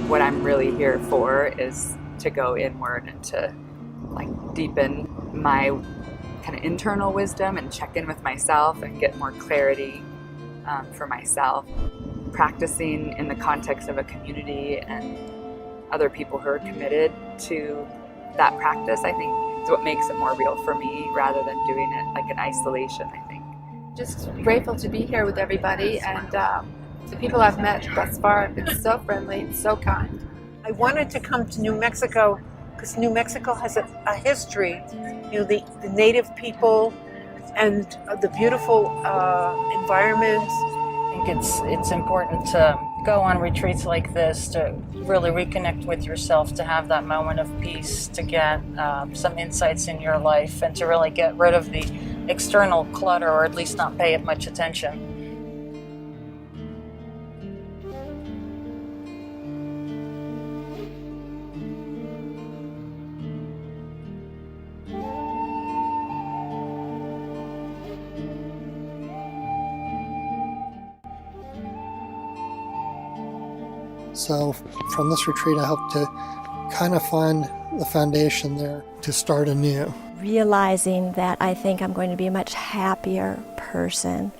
what I'm really here for is to go inward and to deepen my kind of internal wisdom and check in with myself and get more clarity for myself. Practicing in the context of a community and other people who are committed to that practice, I think, is what makes it more real for me rather than doing it in isolation, I think. Just grateful to be here with everybody, and the people I've met thus far have been so friendly and so kind. I wanted to come to New Mexico because New Mexico has a history, the native people and the beautiful environment. I think it's important to go on retreats like this to really reconnect with yourself, to have that moment of peace, to get some insights in your life, and to really get rid of the external clutter, or at least not pay it much attention. So from this retreat, I hope to kind of find the foundation there to start anew. Realizing that I think I'm going to be a much happier person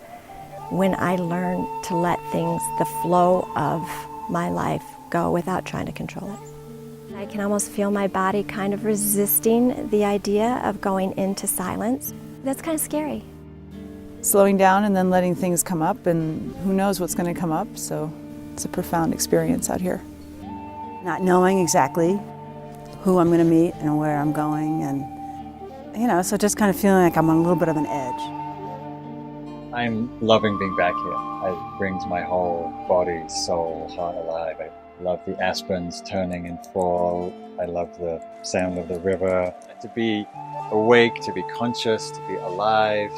when I learn to let things, the flow of my life, go without trying to control it. I can almost feel my body kind of resisting the idea of going into silence. That's kind of scary. Slowing down and then letting things come up, and who knows what's going to come up, so it's a profound experience out here. Not knowing exactly who I'm going to meet and where I'm going, and so just kind of feeling like I'm on a little bit of an edge. I'm loving being back here. It brings my whole body, soul, heart alive. I love the aspens turning in fall. I love the sound of the river. To be awake, to be conscious, to be alive,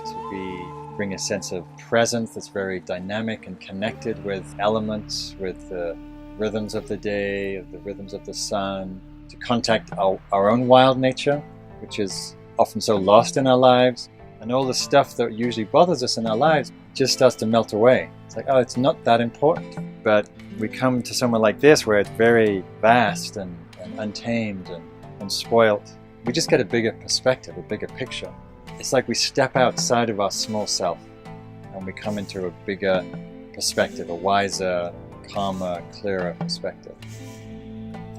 bring a sense of presence that's very dynamic and connected with elements, with the rhythms of the day, the rhythms of the sun, to contact our own wild nature, which is often so lost in our lives. And all the stuff that usually bothers us in our lives just starts to melt away. It's like, oh, it's not that important. But we come to somewhere like this where it's very vast and untamed and spoilt. We just get a bigger perspective, a bigger picture. It's like we step outside of our small self and we come into a bigger perspective, a wiser, calmer, clearer perspective.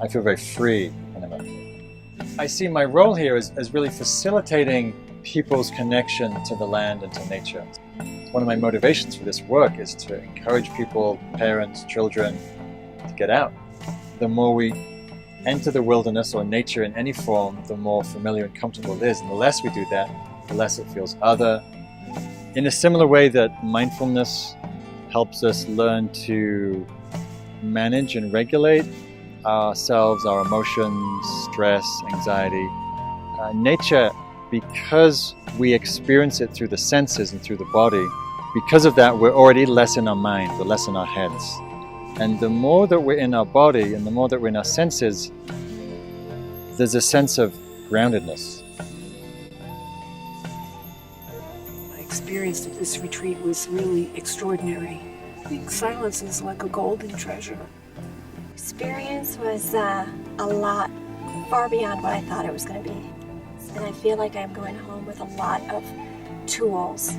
I feel very free when I'm out here. I see my role here as really facilitating people's connection to the land and to nature. One of my motivations for this work is to encourage people, parents, children, to get out. The more we enter the wilderness or nature in any form, the more familiar and comfortable it is. And the less we do that, the less it feels other. In a similar way that mindfulness helps us learn to manage and regulate ourselves, our emotions, stress, anxiety. Nature, because we experience it through the senses and through the body, because of that, we're already less in our mind, we're less in our heads. And the more that we're in our body and the more that we're in our senses, there's a sense of groundedness. My experience at this retreat was really extraordinary. I think silence is like a golden treasure. Experience was a lot far beyond what I thought it was going to be. And I feel like I'm going home with a lot of tools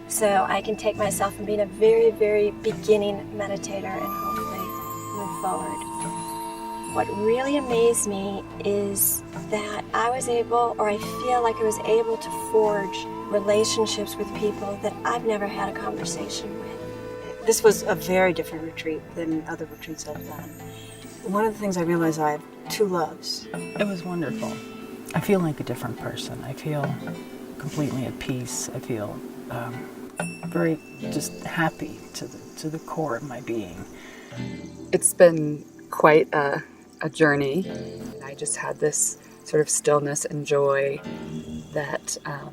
so I can take myself from being a very, very beginning meditator and hopefully move forward. What really amazed me is that I was able, or I feel like I was able to forge relationships with people that I've never had a conversation with. This was a very different retreat than other retreats I've done. One of the things I realized, I have two loves. It was wonderful. I feel like a different person. I feel completely at peace. I feel very just happy to the core of my being. It's been quite a journey. I just had this sort of stillness and joy that I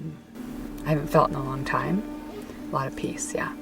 haven't felt in a long time. A lot of peace, yeah.